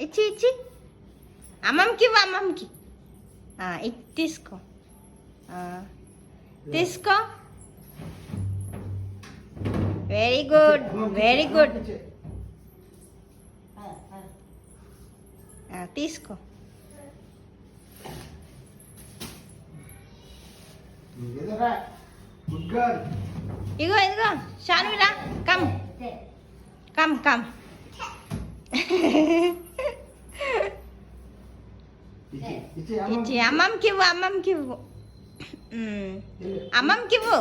ఇచ్చి ఇచ్చి అమ్మమ్మకి ఇవ్వు అమ్మమ్మకి ఇది తీసుకో తీసుకో వెరీ గుడ్ వెరీ గుడ్ తీసుకో ఇగో ఇదిగో షాన్విరా కమ్ కమ్ కమ్ ఇచ్చి అమ్మమ్మకి ఇవ్వు అమ్మమ్మకి ఇవ్వు అమ్మమ్మకి ఇవ్వు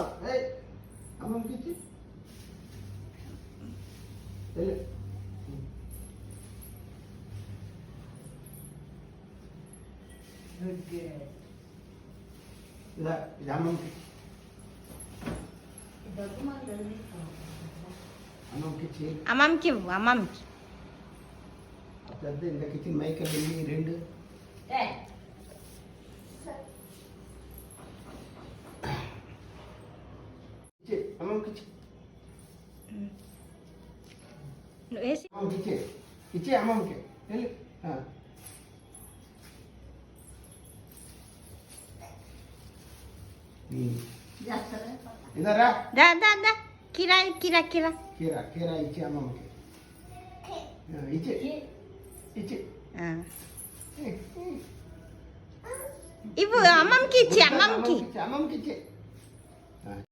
అమ్మమ్మకి ఇవ్వు అమ్మమ్మకి మైక్ రెండు వేసి ఇచ్చే అమ్మమ్మకి ఇదరా దా దా దా కిరా కిరా కిరా కీరా కీరా ఇచ్చే అమ్మమ్మకి ఇచ్చే ఇచ్చే ఇవ్వు అమ్మమ్మకి ఇచ్చి అమ్మమ్మకి అమ్మమ్మకి ఇచ్చే